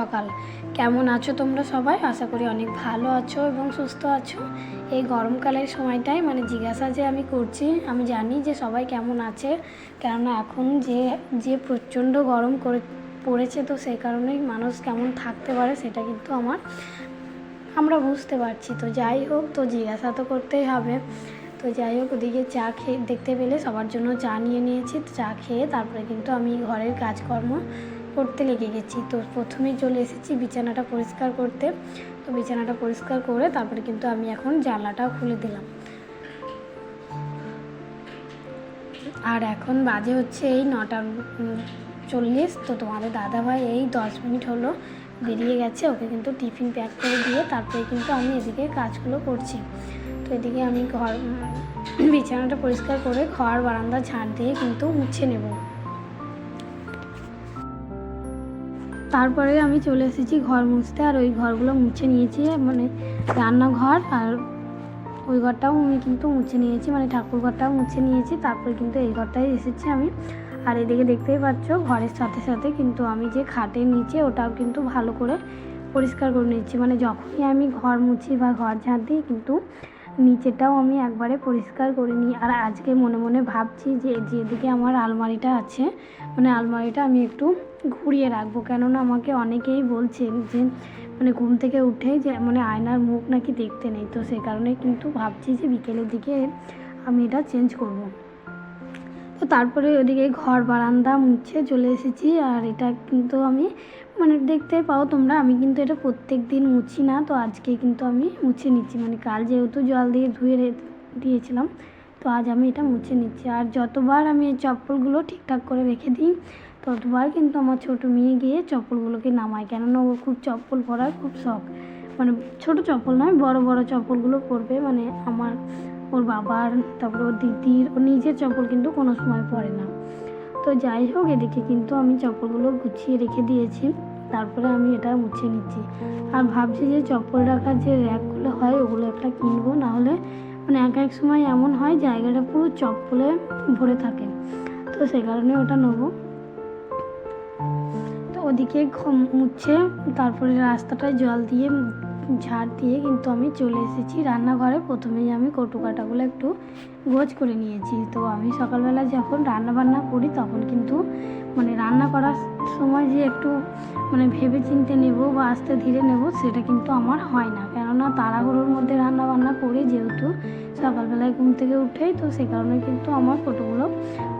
সকাল। কেমন আছো তোমরা সবাই? আশা করি অনেক ভালো আছো এবং সুস্থ আছো। এই গরমকালের সময়টায় জিজ্ঞাসা যে আমি করছি, আমি জানি যে সবাই কেমন আছে, কেননা এখন যে প্রচণ্ড গরম পড়েছে, তো সেই কারণেই মানুষ কেমন থাকতে পারে সেটা কিন্তু আমরা বুঝতে পারছি। তো যাই হোক, তো জিজ্ঞাসা তো করতেই হবে। তো যাই হোক, ওদিকে চা খেয়ে দেখতে পেলে সবার জন্য চা নিয়ে নিয়েছি। চা খেয়ে তারপরে কিন্তু আমি ঘরের কাজকর্ম করতে লেগে গেছি। তো প্রথমেই চলে এসেছি বিছানাটা পরিষ্কার করতে। তো বিছানাটা পরিষ্কার করে তারপরে কিন্তু আমি এখন জানলাটাও খুলে দিলাম। আর এখন বাজে হচ্ছে এই 9:40। তো তোমাদের দাদাভাই এই 10 মিনিট হলো বেরিয়ে গেছে, ওকে কিন্তু টিফিন প্যাক করে দিয়ে তারপরে কিন্তু আমি এদিকে কাজগুলো করছি। তো এদিকে আমি বিছানাটা পরিষ্কার করে ঘর বারান্দা ঝাড় দিয়ে কিন্তু মুছে নেব। তারপরে আমি চলে এসেছি ঘর মুছতে, আর ওই ঘরগুলো মুছে নিয়েছি, রান্নাঘর আর ওই ঘরটাও আমি কিন্তু মুছে নিয়েছি, ঠাকুর ঘরটাও মুছে নিয়েছি। তারপরে কিন্তু এই ঘরটায় এসেছি আমি। আর এদিকে দেখতেই পাচ্ছ ঘরের সাথে সাথে কিন্তু আমি যে খাটের নিচে ওটাও কিন্তু ভালো করে পরিষ্কার করে নিচ্ছি। যখনই আমি ঘর মুছি বা ঘর ঝাড় দিই কিন্তু নিচেটাও আমি একবারে পরিষ্কার করে নিই। আর আজকে মনে মনে ভাবছি যে যেদিকে আমার আলমারিটা আছে, আলমারিটা আমি একটু ঘুরিয়ে রাখবো, কেননা আমাকে অনেকেই বলছেন যে ঘুম থেকে উঠেই যে আয়নার মুখ নাকি দেখতে নেই। তো সেই কারণে কিন্তু ভাবছি যে বিকেলের দিকে আমি এটা চেঞ্জ করব। তো তারপরে ওদিকে ঘর বারান্দা মুছে চলে এসেছি। আর এটা কিন্তু আমি দেখতে পাও তোমরা, আমি কিন্তু এটা প্রত্যেক দিন মুছি না। তো আজকে কিন্তু আমি মুছে নিচ্ছি, কাল যেহেতু জল দিয়ে ধুয়ে দিয়েছিলাম, তো আজ আমি এটা মুছে নিচ্ছি। আর যতবার আমি এই চপ্পলগুলো ঠিকঠাক করে রেখে দিই ততবার কিন্তু আমার ছোটো মেয়ে গিয়ে চপ্পলগুলোকে নামায়, কেননা ওর খুব চপ্পল পরার খুব শখ। ছোটো চপ্পল নয়, বড় বড় চপ্পলগুলো পরবে, আমার ওর বাবার, তারপরে ওর দিদির, ওর নিজের চপ্পল কিন্তু কোনো সময় পরে না। তো যাই হোক, এদিকে কিন্তু আমি চপ্পলগুলো গুছিয়ে রেখে দিয়েছি, তারপরে আমি এটা মুছে নিচ্ছি। আর ভাবছি যে চপ্পল রাখার যে র্যাকগুলো হয় ওগুলো একটা কিনবো, নাহলে এক এক সময় এমন হয় জায়গাটা পুরো চপ্পলে ভরে থাকে, তো সেই কারণে ওটা নেবো। তো ওদিকে মুছে তারপরে রাস্তাটায় জল দিয়ে ঝাড় দিয়ে কিন্তু আমি চলে এসেছি রান্নাঘরে। প্রথমেই আমি কটু কাটাগুলো একটু গোছ করে নিয়েছি। তো আমি সকালবেলা যখন রান্নাবান্না করি তখন কিন্তু রান্না করার সময় যে একটু ভেবে চিন্তে নেব বা আস্তে ধীরে নেব সেটা কিন্তু আমার হয় না, কেননা তাড়াহুড়োর মধ্যে রান্নাবান্না করি যেহেতু সকালবেলায় ঘুম থেকে উঠেই, তো সে কারণে কিন্তু আমার কটুগুলো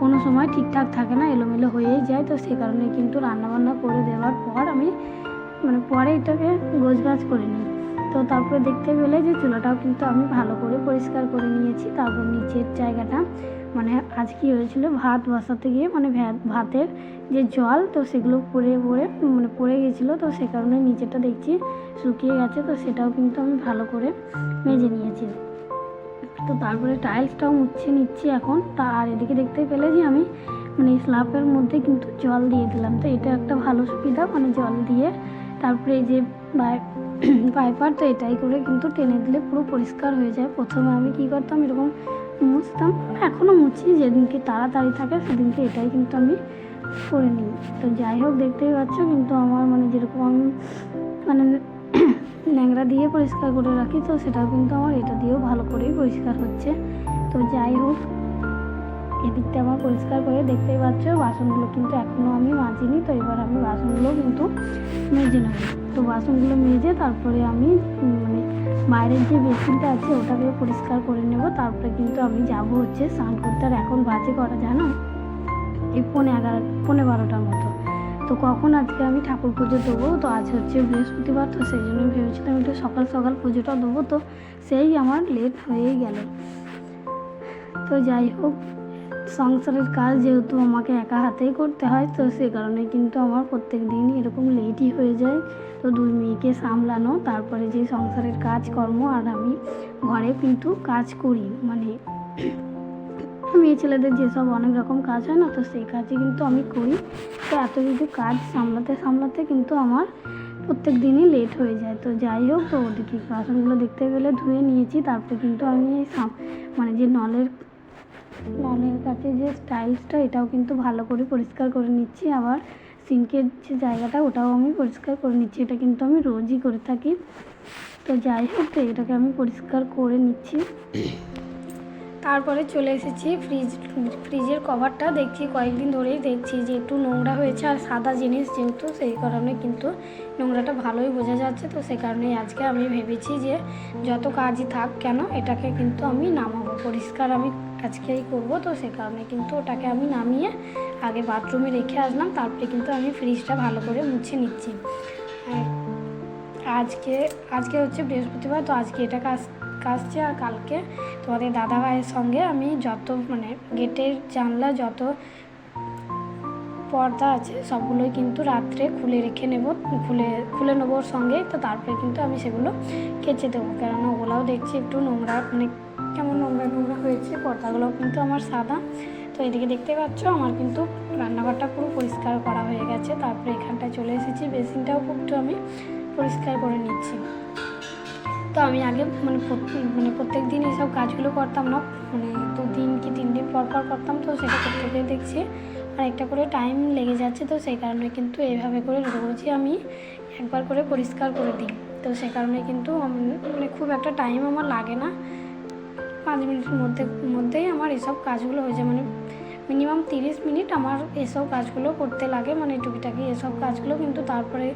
কোনো সময় ঠিকঠাক থাকে না, এলোমেলো হয়েই যায়। তো সে কারণে কিন্তু রান্নাবান্না করে দেওয়ার পর আমি পরে এটাকে গোছগাছ করে নিই। তো তারপরে দেখতে পেলে যে চুলাটাও কিন্তু আমি ভালো করে পরিষ্কার করে নিয়েছি। তারপর নিচের জায়গাটা আজ কি হয়েছিল, ভাত বসাতে গিয়ে ভাতের যে জল, তো সেগুলো পড়ে গেছিলো, তো সে কারণে নিচেটা দেখছি শুকিয়ে গেছে। তো সেটাও কিন্তু আমি ভালো করে মেজে নিয়েছি। তো তারপরে টাইলসটাও মুছে নিচ্ছি এখন। আর এদিকে দেখতে পেলে যে আমি স্ল্যাবের মধ্যে কিন্তু জল দিয়ে দিলাম। তো এটা একটা ভালো সুবিধা, জল দিয়ে তারপরে এই যে পাইপার, তো এটাই করে কিন্তু টেনে দিলে পুরো পরিষ্কার হয়ে যায়। প্রথমে আমি কী করতাম, এরকম মুছতাম, এখনও মুছি, যেদিনকে তাড়াতাড়ি থাকে সেদিনকে এটাই কিন্তু আমি করে নিই। তো যাই হোক, দেখতেই পাচ্ছ কিন্তু আমার যেরকম আমি ন্যাংরা দিয়ে পরিষ্কার করে রাখি, তো সেটাও কিন্তু আমার এটা দিয়েও ভালো করেই পরিষ্কার হচ্ছে। তো যাই হোক, এদিকটা আমার পরিষ্কার করে দেখতেই পাচ্ছ। বাসনগুলো কিন্তু এখনও আমি মাজিনি, তো এবার আমি বাসনগুলো কিন্তু মেজে নেব। তো বাসনগুলো মেজে তারপরে আমি বাইরের যে বেসিনটা আছে ওটাকে পরিষ্কার করে নেব। তারপরে কিন্তু আমি যাব হচ্ছে স্নান করতে। আর এখন বাজে করা জানো এই 11:30 মতো। তো কখন আজকে আমি ঠাকুর পুজো দেবো, তো আজ হচ্ছে বৃহস্পতিবার, তো সেই জন্য ভেবেছিলাম একটু সকাল সকাল পুজোটা দেবো, তো সেই আমার লেট হয়েই গেল। তো যাই হোক, সংসারের কাজ যেহেতু আমাকে একা হাতেই করতে হয়, তো সে কারণে কিন্তু আমার প্রত্যেক দিনই এরকম লেটই হয়ে যায়। তো 2 মেয়েকে সামলানো, তারপরে যে সংসারের কাজকর্ম, আর আমি ঘরে কিন্তু কাজ করি, মেয়ে ছেলেদের যেসব অনেক রকম কাজ হয় না, তো সেই কাজই কিন্তু আমি করি। তো এত কিছু কাজ সামলাতে কিন্তু আমার প্রত্যেক দিনই লেট হয়ে যায়। তো যাই হোক, তো ওদিকে বাসনগুলো দেখতে পেলে ধুয়ে নিয়েছি। তারপরে কিন্তু আমি যে নলের কাছে যে টাইলসটা, এটাও কিন্তু ভালো করে পরিষ্কার করে নিচ্ছি। আবার সিঙ্কের যে জায়গাটা ওটাও আমি পরিষ্কার করে নিচ্ছি। এটা কিন্তু আমি রোজই করে থাকি। তো যাই হোক, তো এটাকে আমি পরিষ্কার করে নিচ্ছি। তারপরে চলে এসেছি ফ্রিজের কভারটা দেখছি, কয়েকদিন ধরেই দেখছি যে একটু নোংরা হয়েছে, আর সাদা জিনিস যেহেতু সেই কারণে কিন্তু নোংরাটা ভালোই বোঝা যাচ্ছে। তো সে কারণেই আজকে আমি ভেবেছি যে যত কাজই থাক কেন এটাকে কিন্তু আমি নামাবো, পরিষ্কার আমি আজকেই করব। তো সে কারণে কিন্তু ওটাকে আমি নামিয়ে আগে বাথরুমে রেখে আসলাম, তারপরে কিন্তু আমি ফ্রিজটা ভালো করে মুছে নিচ্ছি। আজকে হচ্ছে বৃহস্পতিবার, তো আজকে এটা কাজছে। আর কালকে তোমাদের দাদা ভাইয়ের সঙ্গে আমি যত গেটের জানলা যত পর্দা আছে সবগুলোই কিন্তু রাত্রে খুলে রেখে নেব, খুলে নেবো ওর সঙ্গেই। তো তারপরে কিন্তু আমি সেগুলো কেচে দেবো, কেননা ওগুলোও দেখছি একটু নোংরা, কেমন নোংরা হয়েছে। পর্দাগুলোও কিন্তু আমার সাদা। তো এদিকে দেখতে পাচ্ছ আমার কিন্তু রান্নাঘরটা পুরো পরিষ্কার করা হয়ে গেছে। তারপরে এখানটায় চলে এসেছি, বেসিনটাও একটু আমি পরিষ্কার করে নিচ্ছি। তো আমি আগে প্রত্যেক দিন এইসব কাজগুলো করতাম না, 2 দিন কি 3 দিন পর করতাম। তো সেটা করতে গিয়ে দেখছি আর একটা করে টাইম লেগে যাচ্ছে। তো সেই কারণে কিন্তু এইভাবে করে রোজই আমি একবার করে পরিষ্কার করে দিই। তো সে কারণে কিন্তু খুব একটা টাইম আমার লাগে না, 5 মিনিটের মধ্যেই আমার এসব কাজগুলো হয়ে যায়। মিনিমাম 30 মিনিট আমার এসব কাজগুলো করতে লাগে, টুকিটাকি এসব কাজগুলো। কিন্তু তারপরে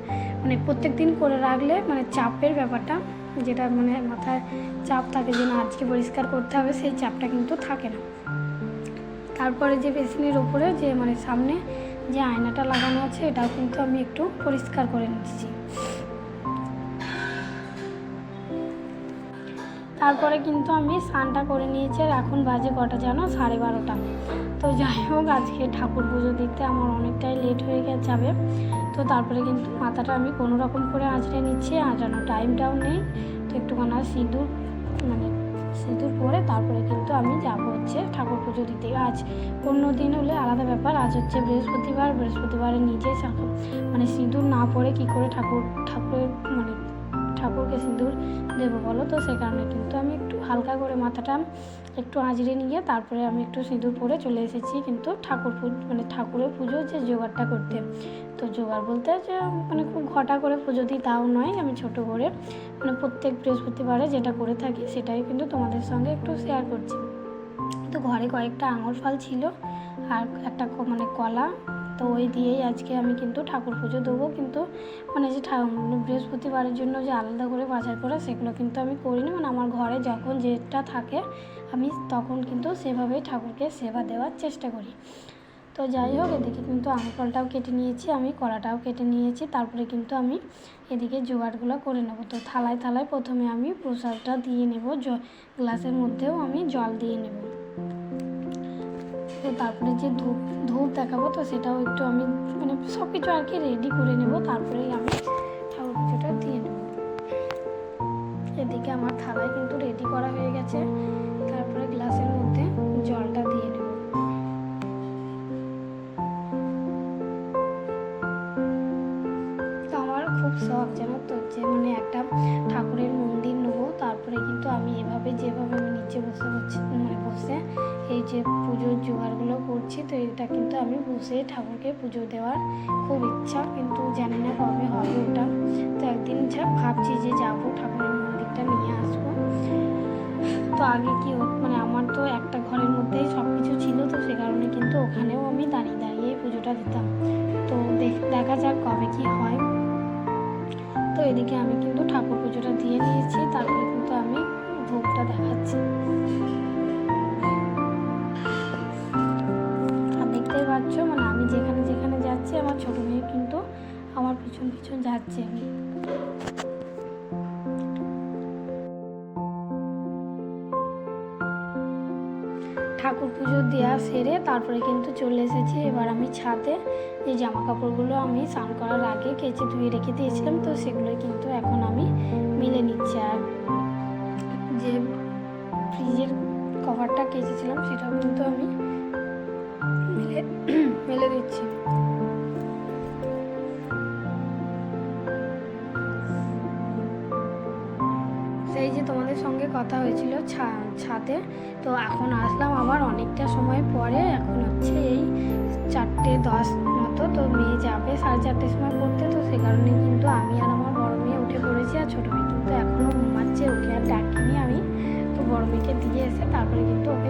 প্রত্যেক দিন করে রাখলে চাপের ব্যাপারটা, যেটা মাথায় চাপ থাকে যে না আজকে পরিষ্কার করতে হবে, সেই চাপটা কিন্তু থাকে না। তারপরে যে বেসিনের ওপরে যে সামনে যে আয়নাটা লাগানো আছে এটাও কিন্তু আমি একটু পরিষ্কার করে নিচ্ছি। তারপরে কিন্তু আমি স্নানটা করে নিয়েছি, আর এখন বাজে কটা জানো, 12:30। তো যাই হোক, আজকে ঠাকুর পুজো দিতে আমার অনেকটাই লেট হয়ে যাবে। তো তারপরে কিন্তু মাথাটা আমি কোনো রকম করে আঁচড়ে নিচ্ছি, আঁচড়ানো টাইমটাও নেই। তো একটুখানা সিঁদুর পরে তারপরে কিন্তু আমি যাবো হচ্ছে ঠাকুর পুজো দিতে। আজ অন্য দিন হলে আলাদা ব্যাপার, আজ হচ্ছে বৃহস্পতিবারে নিজে সিঁদুর না পরে কী করে ঠাকুরকে সিঁদুর দেবো বলো। তো সে কারণে কিন্তু আমি একটু হালকা করে মাথাটা একটু আঁচড়ে নিয়ে তারপরে আমি একটু সিঁদুর পরে চলে এসেছি কিন্তু ঠাকুরের পুজো যে জোগাড়টা করতে। তো জোগাড় বলতে যে খুব ঘটা করে পুজো দিই তাও নয়, আমি ছোট করে প্রত্যেক বৃহস্পতিবারে যেটা করে থাকি সেটাই কিন্তু তোমাদের সঙ্গে একটু শেয়ার করছি। তো ঘরে কয়েকটা আঙুর ফল ছিল আর একটা কলা, তো ওই দিয়েই আজকে আমি কিন্তু ঠাকুর পুজো দেবো। কিন্তু যে বৃহস্পতিবারের জন্য যে আলাদা করে বাজার করা সেগুলো কিন্তু আমি করিনি। আমার ঘরে যখন যেটা থাকে আমি তখন কিন্তু সেভাবেই ঠাকুরকে সেবা দেওয়ার চেষ্টা করি। তো যাই হোক, এদিকে কিন্তু আঙুর ফলটাও কেটে নিয়েছি, আমি কলাটাও কেটে নিয়েছি। তারপরে কিন্তু আমি এদিকে জোগাড়গুলো করে নেব। তো থালায় প্রথমে আমি প্রসাদটা দিয়ে নেব, গ্লাসের মধ্যেও আমি জল দিয়ে নেব। তো তারপরে যে ধূপ দেখাবো, তো সেটাও একটু আমি সব কিছু আর কি রেডি করে নেব, তারপরেই আমি ঠাকুর পুজোটা দিয়ে নেব। এদিকে আমার থালায় কিন্তু রেডি করা হয়ে গেছে, তারপরে গ্লাসের মধ্যে জলটা দিয়ে নেব। তো আমার খুব শখ জানো তো যে একটা ঠাকুরের মন্দির নেবো, তারপরে কিন্তু আমি যেভাবে আমি নিচে বসে এই যে পুজোর জোগাড়গুলো করছি। তো এটা কিন্তু আমি বসে ঠাকুরকে পুজো দেওয়ার খুব ইচ্ছা, কিন্তু জানি না কবে হবে ওটা। তো একদিন ভাবছি যে যাবো ঠাকুরের মন্দিরটা নিয়ে আসবো। তো আগে কি আমার তো একটা ঘরের মধ্যেই সব কিছু ছিল, তো সে কারণে কিন্তু ওখানেও আমি দাঁড়িয়ে পুজোটা দিতাম। তো দেখা যাক কবে কি হয়। তো এদিকে আমি কিন্তু ঠাকুর পুজোটা দিয়ে নিয়েছি, তারপরে কিন্তু আমি ভোগটা দেখাচ্ছি। আর দেখতেই পাচ্ছ আমি যেখানে যাচ্ছি আমার ছোট মেয়ে কিন্তু আমার পিছন যাচ্ছে। ঠাকুর পুজো দেওয়া সেরে তারপরে কিন্তু চলে এসেছি এবার আমি ছাদে। এই জামা কাপড়গুলো আমি স্নান করার আগে কেচে ধুয়ে রেখে দিয়েছিলাম, তো সেগুলোই কিন্তু এখন আমি মেলে নিচ্ছি। আর যে ফ্রিজের কভারটা কেচেছিলাম সেটাও কিন্তু আমি মেলে দিচ্ছি। সেই যে তোমাদের সঙ্গে কথা হয়েছিল ছাদে, তো এখন আসলাম আবার অনেকটা সময় পরে। এখন হচ্ছে এই 4:10 মতো পড়তো, তো মেয়ে যাবে 4:30টার সময় পড়তে, তো সে কারণে কিন্তু আমি আর আমার বড় মেয়ে উঠে পড়েছি। আর ছোটো মেয়ে কিন্তু এখনও ঘুমাচ্ছে, ওকে আর ডাকিনি আমি। তো বড় মেয়েকে দিয়ে এসে তারপরে কিন্তু ওকে